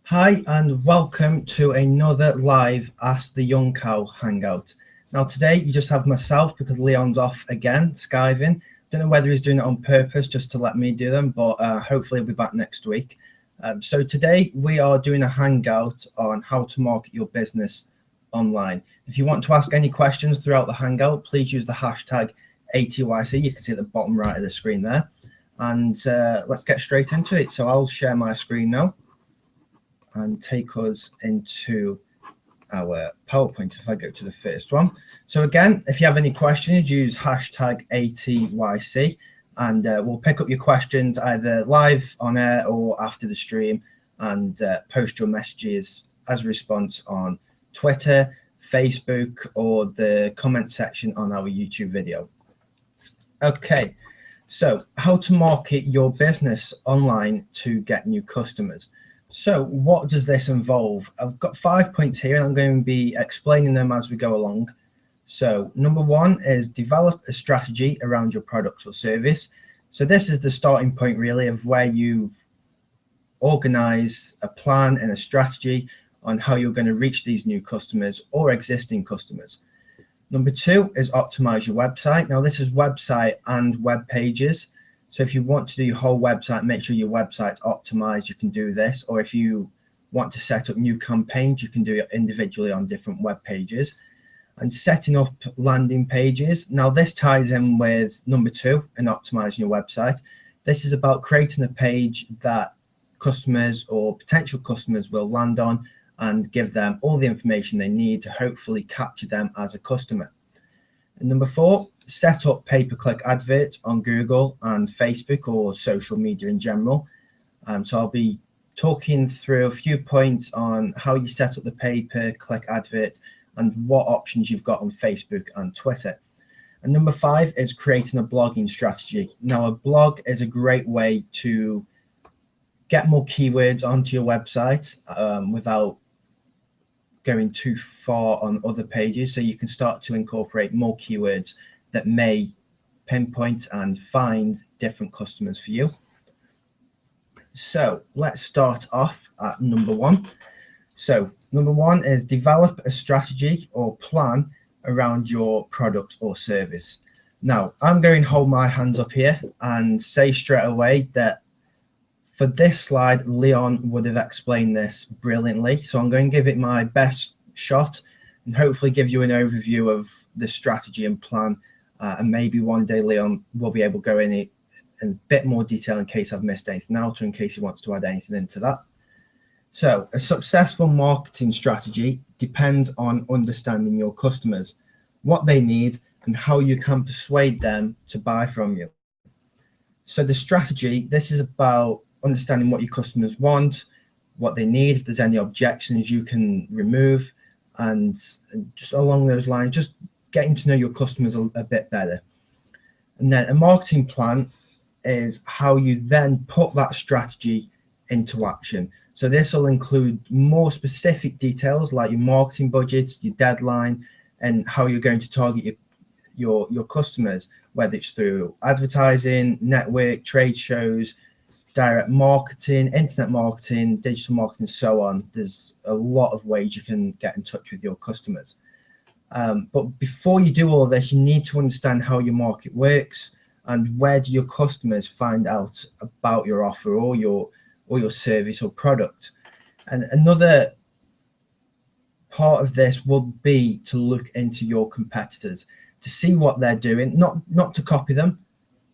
Hi and welcome to another live Ask the Young Cow hangout. Now today you just have myself because Leon's off again, skiving. Don't know whether he's doing it on purpose just to let me do them, but hopefully he'll be back next week. So today we are doing a hangout on how to market your business online. If you want to ask any questions throughout the hangout, please use the hashtag ATYC. You can see at the bottom right of the screen there. And let's get straight into it. So I'll share my screen now and take us into our PowerPoint if I go to the first one. So again, if you have any questions, use hashtag ATYC and we'll pick up your questions either live on air or after the stream and post your messages as a response on Twitter, Facebook, or the comment section on our YouTube video. Okay, so how to market your business online to get new customers. So what does this involve? I've got 5 points here and I'm going to be explaining them as we go along. So number one is develop a strategy around your products or service. So this is the starting point really of where you organize a plan and a strategy on how you're going to reach these new customers or existing customers. Number two is optimize your website. Now this is website and web pages. So if you want to do your whole website, make sure your website's optimized, you can do this. Or if you want to set up new campaigns, you can do it individually on different web pages. And setting up landing pages. Now this ties in with number two and optimizing your website. This is about creating a page that customers or potential customers will land on and give them all the information they need to hopefully capture them as a customer. And number four, set up pay-per-click advert on Google and Facebook or social media in general. So I'll be talking through a few points on how you set up the pay-per-click advert and what options you've got on Facebook and Twitter. And number five is creating a blogging strategy. Now a blog is a great way to get more keywords onto your website without going too far on other pages. So you can start to incorporate more keywords that may pinpoint and find different customers for you. So let's start off at number one. So number one is develop a strategy or plan around your product or service. Now I'm going to hold my hands up here and say straight away that for this slide, Leon would have explained this brilliantly. So I'm going to give it my best shot and hopefully give you an overview of the strategy and plan. And maybe one day Leon will be able to go in a bit more detail in case I've missed anything out or in case he wants to add anything into that. So a successful marketing strategy depends on understanding your customers, what they need, and how you can persuade them to buy from you. So the strategy, this is about understanding what your customers want, what they need, if there's any objections you can remove, and just along those lines, just getting to know your customers a bit better. And then a marketing plan is how you then put that strategy into action. So this will include more specific details like your marketing budgets, your deadline, and how you're going to target your customers, whether it's through advertising, network, trade shows, direct marketing, internet marketing, digital marketing, so on. There's a lot of ways you can get in touch with your customers. But before you do all of this, you need to understand how your market works and where do your customers find out about your offer or your service or product. And another part of this will be to look into your competitors to see what they're doing, not to copy them,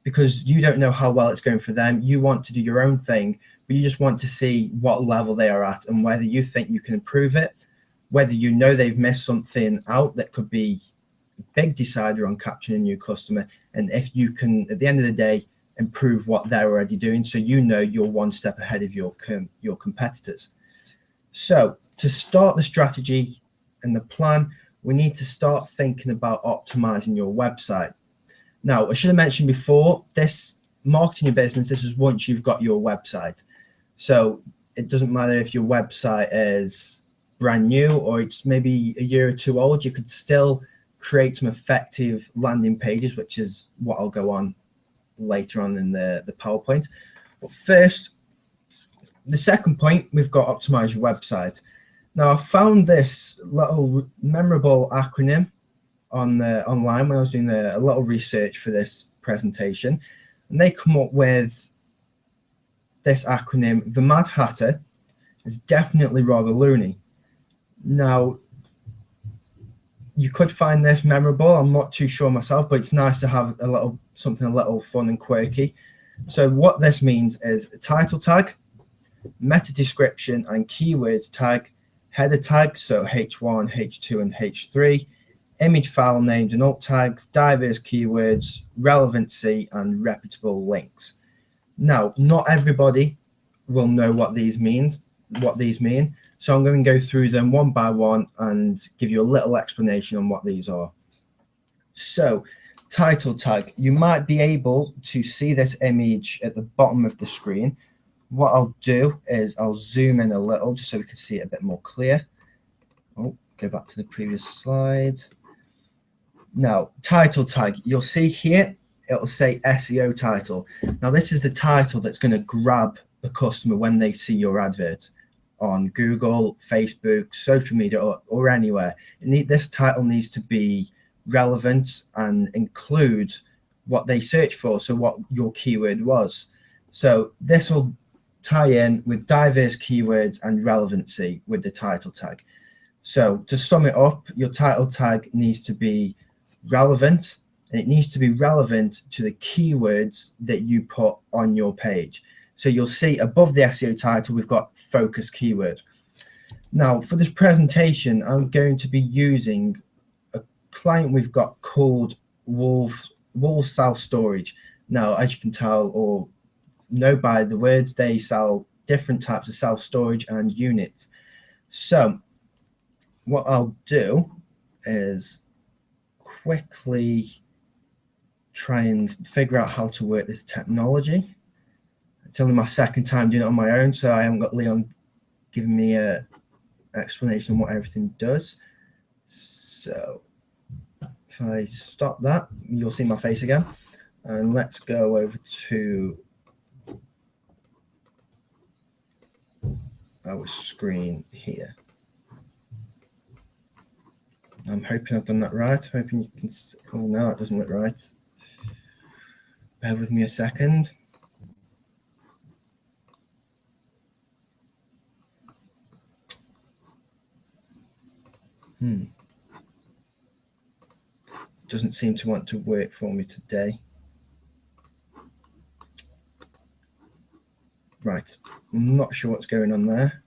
because you don't know how well it's going for them. You want to do your own thing, but you just want to see what level they are at and whether you think you can improve it, whether you know they've missed something out that could be a big decider on capturing a new customer, and if you can, at the end of the day, improve what they're already doing so you know you're one step ahead of your competitors. So to start the strategy and the plan, we need to start thinking about optimizing your website. Now, I should have mentioned before, this marketing your business, this is once you've got your website. So it doesn't matter if your website is brand new or it's maybe a year or two old, you could still create some effective landing pages, which is what I'll go on later on in the PowerPoint. But first, The second point, we've got optimize your website. Now, I found this little memorable acronym online when I was doing a little research for this presentation, and they come up with this acronym. The Mad Hatter is definitely rather loony. Now, you could find this memorable. I'm not too sure myself, but it's nice to have something a little fun and quirky. So what this means is a title tag, meta description and keywords tag, header tag, so H1, H2, and H3, image file names and alt tags, diverse keywords, relevancy, and reputable links. Now, not everybody will know what these mean. So I'm going to go through them one by one and give you a little explanation on what these are. So, title tag. You might be able to see this image at the bottom of the screen. What I'll do is I'll zoom in a little just so we can see it a bit more clear. Oh, go back to the previous slide. Now, title tag. You'll see here, it'll say SEO title. Now, this is the title that's going to grab the customer when they see your advert on Google, Facebook, social media, or anywhere. This title needs to be relevant and include what they search for, so what your keyword was. So this will tie in with diverse keywords and relevancy with the title tag. So to sum it up, your title tag needs to be relevant, and it needs to be relevant to the keywords that you put on your page. So you'll see above the SEO title, we've got focus keyword. Now, for this presentation, I'm going to be using a client we've got called Wool Self Storage. Now, as you can tell or know by the words, they sell different types of self-storage and units. So what I'll do is quickly try and figure out how to work this technology. It's only my second time doing it on my own, so I haven't got Leon giving me an explanation on what everything does. So if I stop that, you'll see my face again. And let's go over to our screen here. I'm hoping I've done that right. Hoping you can. Oh no, it doesn't look right. Bear with me a second. Doesn't seem to want to work for me today. Right, I'm not sure what's going on there.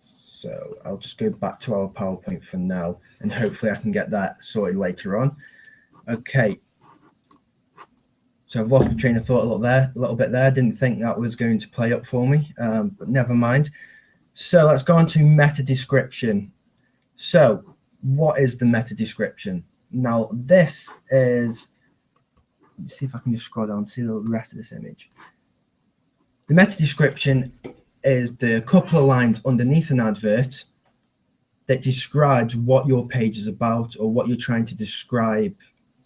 So I'll just go back to our PowerPoint for now, and hopefully I can get that sorted later on. Okay. So I've lost my train of thought a little bit there. Didn't think that was going to play up for me, but never mind. So let's go on to meta description. So what is the meta description? Now this is, let's see if I can just scroll down and see the rest of this image. The meta description is the couple of lines underneath an advert that describes what your page is about or what you're trying to describe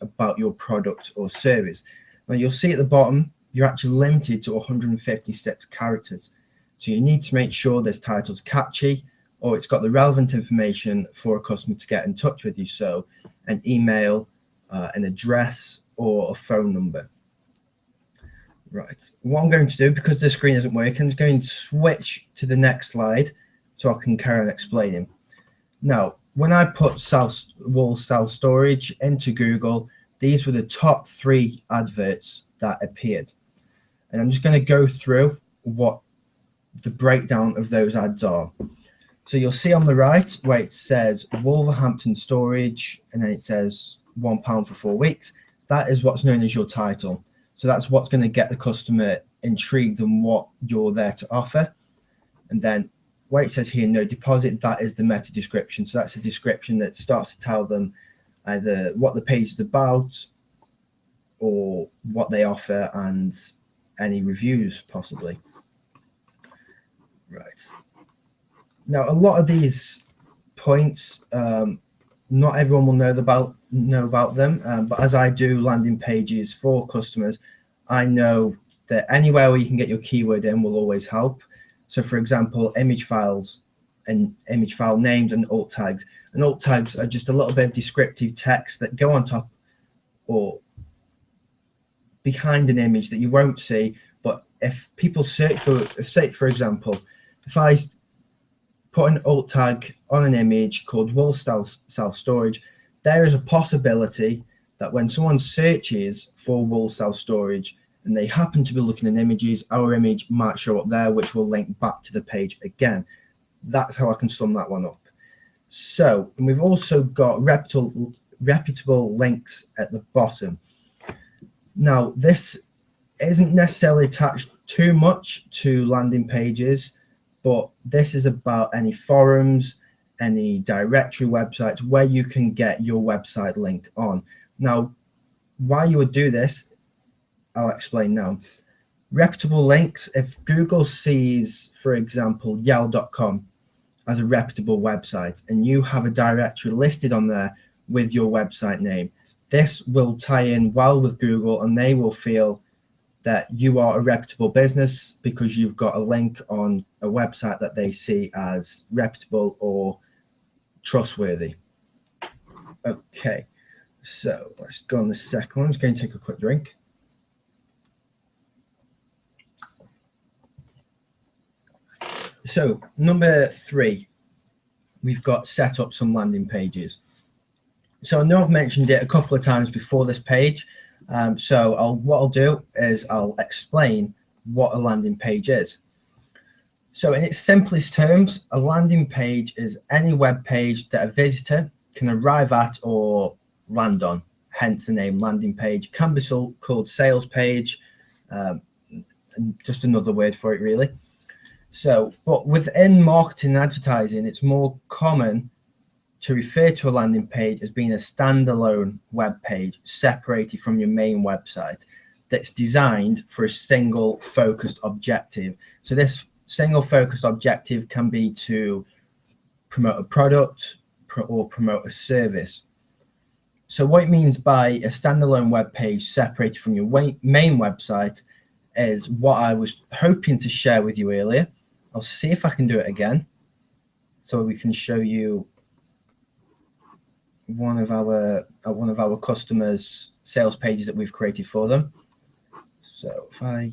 about your product or service. Now you'll see at the bottom, you're actually limited to 156 characters. So you need to make sure this title's catchy or it's got the relevant information for a customer to get in touch with you. So an email, an address, or a phone number. Right, what I'm going to do, because the screen isn't working, I'm just going to switch to the next slide so I can carry on explaining. Now, when I put Wool self-storage into Google, these were the top 3 adverts that appeared. And I'm just going to go through what the breakdown of those ads are. So you'll see on the right where it says Wolverhampton Storage, and then it says £1 for 4 weeks. That is what's known as your title. So that's what's going to get the customer intrigued in what you're there to offer. And then where it says here, no deposit, that is the meta description. So that's a description that starts to tell them either what the page is about or what they offer and any reviews possibly. Right. Now, a lot of these points not everyone will know about them, but as I do landing pages for customers, I know that anywhere where you can get your keyword in will always help. So for example, image files and image file names and alt tags. And alt tags are just a little bit of descriptive text that go on top or behind an image that you won't see. But if people search for example, if I put an alt tag on an image called wool self-storage, there is a possibility that when someone searches for wool self-storage and they happen to be looking at images, our image might show up there, which will link back to the page again. That's how I can sum that one up. So, and we've also got reputable links at the bottom. Now, this isn't necessarily attached too much to landing pages, but this is about any forums, any directory websites where you can get your website link on. Now, why you would do this, I'll explain now. Reputable links, if Google sees, for example, yell.com as a reputable website and you have a directory listed on there with your website name, this will tie in well with Google and they will feel that you are a reputable business because you've got a link on a website that they see as reputable or trustworthy. Okay, so let's go on the second one. I'm just going to take a quick drink. So number 3, we've got set up some landing pages. So I know I've mentioned it a couple of times before this page. So what I'll do is I'll explain what a landing page is. So in its simplest terms, a landing page is any web page that a visitor can arrive at or land on, hence the name landing page. Can be called sales page, just another word for it really. So, but within marketing and advertising, it's more common to refer to a landing page as being a standalone web page separated from your main website that's designed for a single focused objective. So this single focused objective can be to promote a product or promote a service. So what it means by a standalone web page separated from your main website is what I was hoping to share with you earlier. I'll see if I can do it again so we can show you one of our customers' sales pages that we've created for them. So if I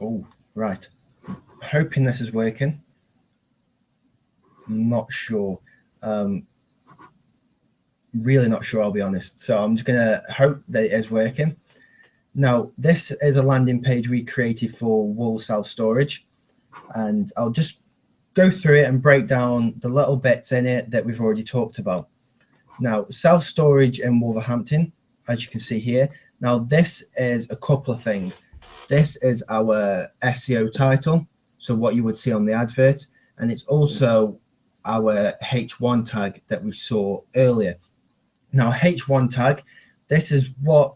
oh, right. Hoping this is working. I'm not sure. Really not sure, I'll be honest. So I'm just going to hope that it is working. Now, this is a landing page we created for wool self-storage, and I'll just go through it and break down the little bits in it that we've already talked about. Now, self-storage in Wolverhampton, as you can see here. Now, this is a couple of things. This is our SEO title, so what you would see on the advert, and it's also our H1 tag that we saw earlier. Now, H1 tag, this is what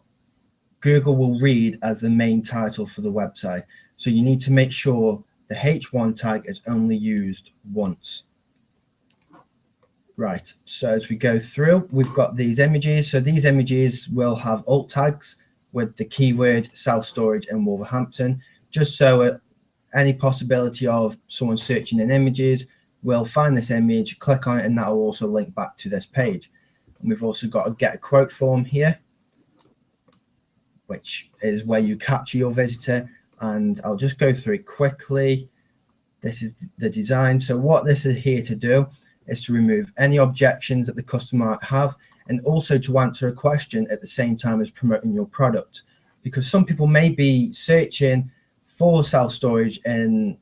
Google will read as the main title for the website. So you need to make sure the H1 tag is only used once. Right, so as we go through, we've got these images. So these images will have alt tags with the keyword self-storage in Wolverhampton, just so any possibility of someone searching in images will find this image, click on it, and that will also link back to this page. And we've also got a get a quote form here, which is where you capture your visitor. And I'll just go through it quickly. This is the design. So what this is here to do is to remove any objections that the customer might have, and also to answer a question at the same time as promoting your product. Because some people may be searching for self-storage and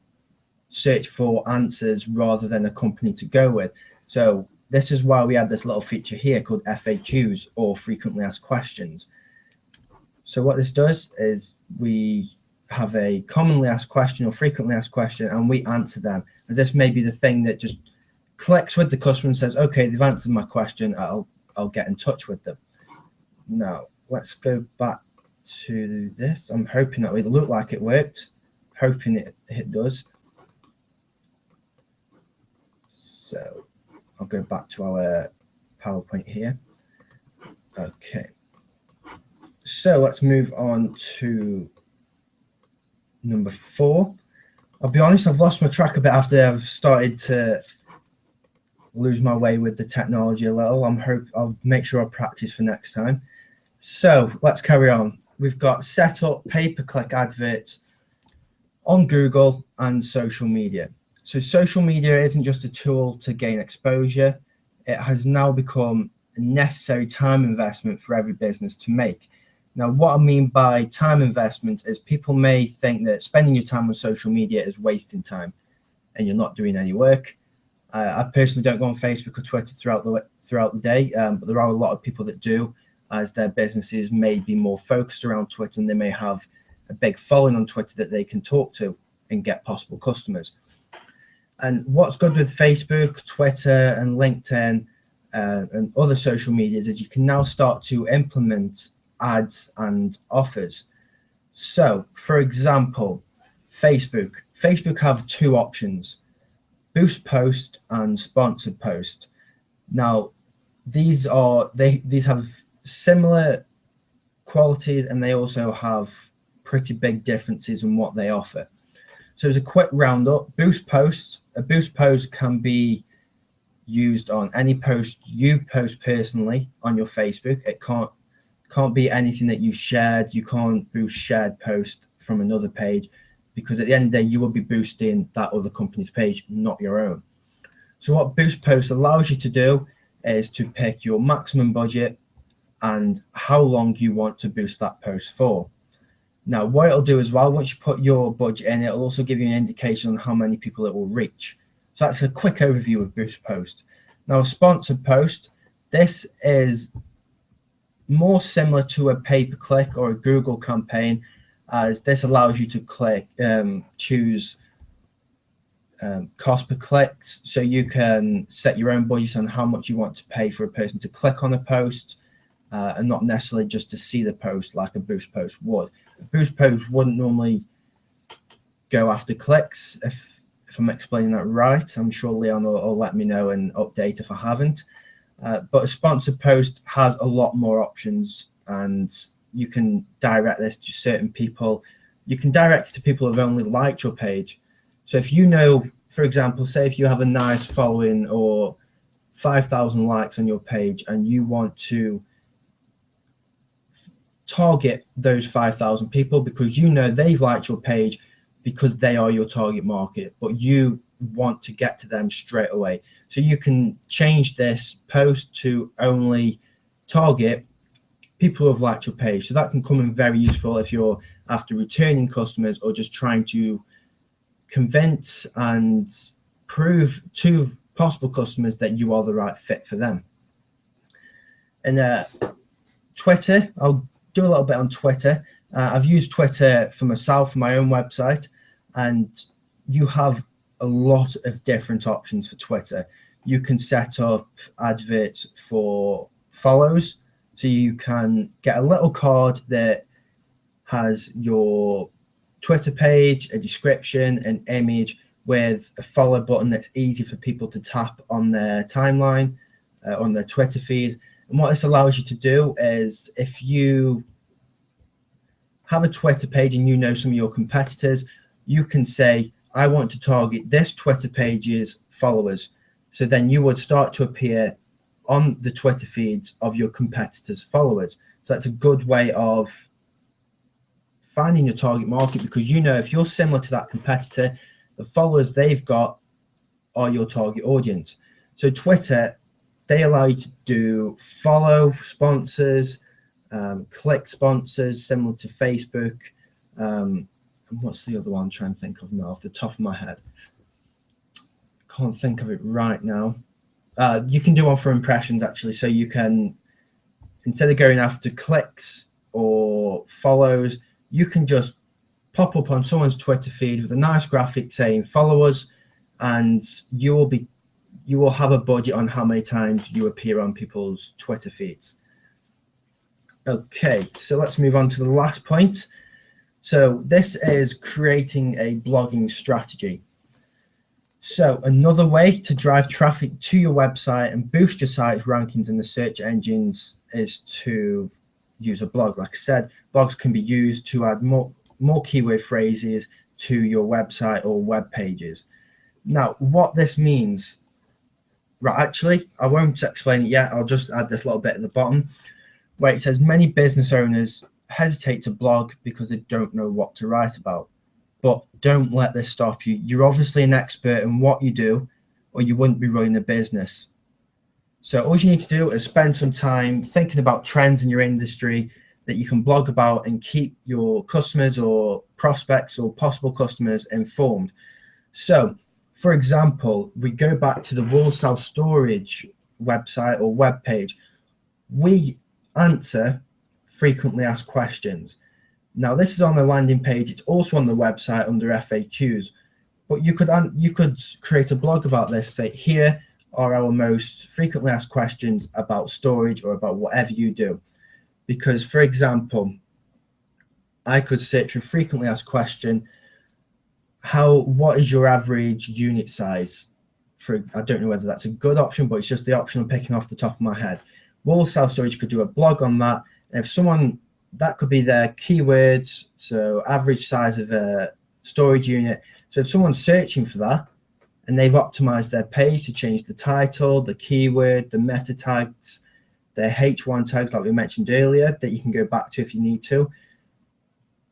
search for answers rather than a company to go with. So this is why we had this little feature here called FAQs, or frequently asked questions. So what this does is we have a commonly asked question or frequently asked question, and we answer them, as this may be the thing that just clicks with the customer and says, okay, they've answered my question, I'll get in touch with them. Now, let's go back to this. I'm hoping that it looked like it worked, hoping it does. So I'll go back to our PowerPoint here. Okay. So let's move on to number 4. I'll be honest, I've lost my track a bit after I've started to lose my way with the technology a little. I'll make sure I practice for next time. So let's carry on. We've got set up pay-per-click adverts on Google and social media. So social media isn't just a tool to gain exposure. It has now become a necessary time investment for every business to make. Now, what I mean by time investment is people may think that spending your time on social media is wasting time and you're not doing any work. I personally don't go on Facebook or Twitter throughout the day, but there are a lot of people that do, as their businesses may be more focused around Twitter and they may have a big following on Twitter that they can talk to and get possible customers. And what's good with Facebook, Twitter, and LinkedIn and other social medias is you can now start to implement ads and offers. So, for example, Facebook have 2 options: boost post and sponsored post. Now, these have similar qualities and they also have pretty big differences in what they offer. So as a quick roundup, a boost post can be used on any post you post personally on your Facebook. It can't be anything that you shared. You can't boost shared post from another page, because at the end of the day, you will be boosting that other company's page, not your own. So what boost post allows you to do is to pick your maximum budget and how long you want to boost that post for. Now, what it'll do as well, once you put your budget in, it'll also give you an indication on how many people it will reach. So that's a quick overview of boost post. Now, a sponsored post, this is more similar to a pay-per-click or a Google campaign, as this allows you to choose cost per clicks. So you can set your own budget on how much you want to pay for a person to click on a post, and not necessarily just to see the post like a boost post would. A boost post wouldn't normally go after clicks, if I'm explaining that right. I'm sure Leon will let me know and update if I haven't. But a sponsored post has a lot more options, and you can direct this to certain people. You can direct it to people who've only liked your page. So if you know, for example, say if you have a nice following or 5,000 likes on your page and you want to target those 5,000 people because you know they've liked your page because they are your target market, but you want to get to them straight away. So you can change this post to only target people who have liked your page. So that can come in very useful if you're after returning customers or just trying to convince and prove to possible customers that you are the right fit for them. And Twitter, I'll do a little bit on Twitter. I've used Twitter for myself, for my own website, and you have a lot of different options for Twitter. You can set up adverts for follows, so you can get a little card that has your Twitter page, a description, an image with a follow button that's easy for people to tap on their timeline, on their Twitter feed. And what this allows you to do is, if you have a Twitter page and you know some of your competitors, you can say, I want to target this Twitter page's followers. So then you would start to appear on the Twitter feeds of your competitors' followers. So that's a good way of finding your target market, because you know if you're similar to that competitor, the followers they've got are your target audience. So Twitter, they allow you to do follow sponsors, click sponsors, similar to Facebook. And what's the other one I'm trying to think of now off the top of my head? Can't think of it right now. You can do one for impressions, actually. So you can, instead of going after clicks or follows, you can just pop up on someone's Twitter feed with a nice graphic saying follow us, and you will be you will have a budget on how many times you appear on people's Twitter feeds. Okay, so let's move on to the last point. So this is creating a blogging strategy. So another way to drive traffic to your website and boost your site's rankings in the search engines is to use a blog. Like I said, blogs can be used to add more keyword phrases to your website or web pages. Now, what this means, right, actually, I won't explain it yet. I'll just add this little bit at the bottom where it says many business owners hesitate to blog because they don't know what to write about. But don't let this stop you. You're obviously an expert in what you do, or you wouldn't be running a business. So all you need to do is spend some time thinking about trends in your industry that you can blog about and keep your customers or prospects or possible customers informed. So, for example, we go back to the wool self-storage website or web page. We answer frequently asked questions. Now, this is on the landing page. It's also on the website under FAQs. But you could create a blog about this. Say, here are our most frequently asked questions about storage or about whatever you do. Because, for example, I could search for frequently asked question, what is your average unit size? I don't know whether that's a good option, but it's just the option I'm picking off the top of my head. Wool self-storage could do a blog on that. And if someone, that could be their keywords, so average size of a storage unit. So if someone's searching for that and they've optimized their page to change the title, the keyword, the meta tags, their H1 tags like we mentioned earlier that you can go back to if you need to,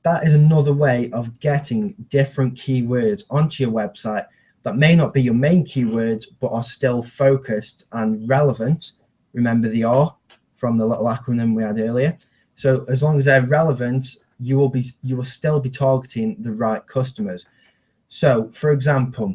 that is another way of getting different keywords onto your website that may not be your main keywords but are still focused and relevant. Remember the R from the little acronym we had earlier. So as long as they're relevant, you will still be targeting the right customers. So, for example,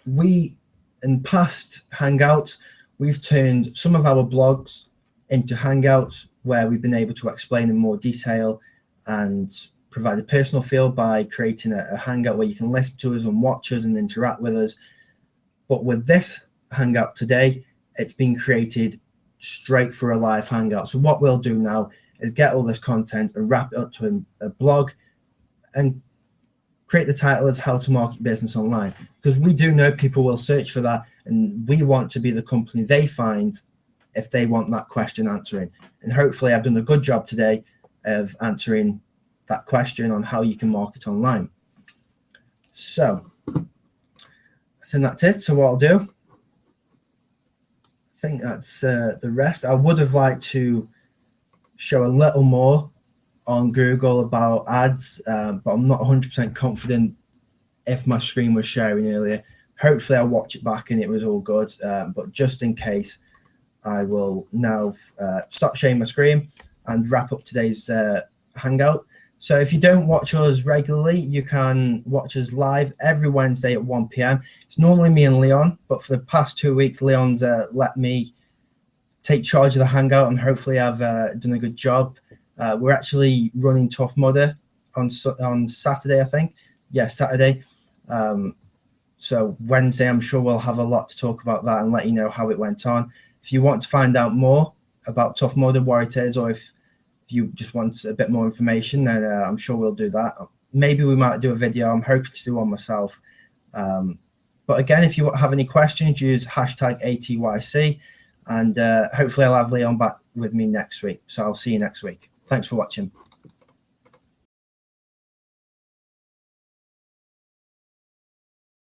we in past Hangouts, we've turned some of our blogs into Hangouts where we've been able to explain in more detail and provide a personal feel by creating a Hangout where you can listen to us and watch us and interact with us. But with this Hangout today, it's been created straight for a live Hangout. So what we'll do now is get all this content and wrap it up to a blog and create the title as How to Market Business Online, because we do know people will search for that, and we want to be the company they find if they want that question answering. And hopefully I've done a good job today of answering that question on how you can market online. So I think that's it. So what I'll do, I think that's the rest. I would have liked to show a little more on Google about ads, but I'm not 100% confident if my screen was sharing earlier. Hopefully I'll watch it back and it was all good, but just in case, I will now stop sharing my screen and wrap up today's Hangout. So if you don't watch us regularly, you can watch us live every Wednesday at 1 p.m. It's normally me and Leon, but for the past 2 weeks, Leon's let me take charge of the Hangout, and hopefully I've done a good job. We're actually running Tough Mudder on Saturday, I think. Yeah, Saturday. So Wednesday, I'm sure we'll have a lot to talk about that and let you know how it went on. If you want to find out more about Tough Mudder, what it is, or if you just want a bit more information, then I'm sure we'll do that. Maybe we might do a video. I'm hoping to do one myself. But again, if you have any questions, use hashtag ATYC, and hopefully I'll have Leon back with me next week. So I'll see you next week. Thanks for watching.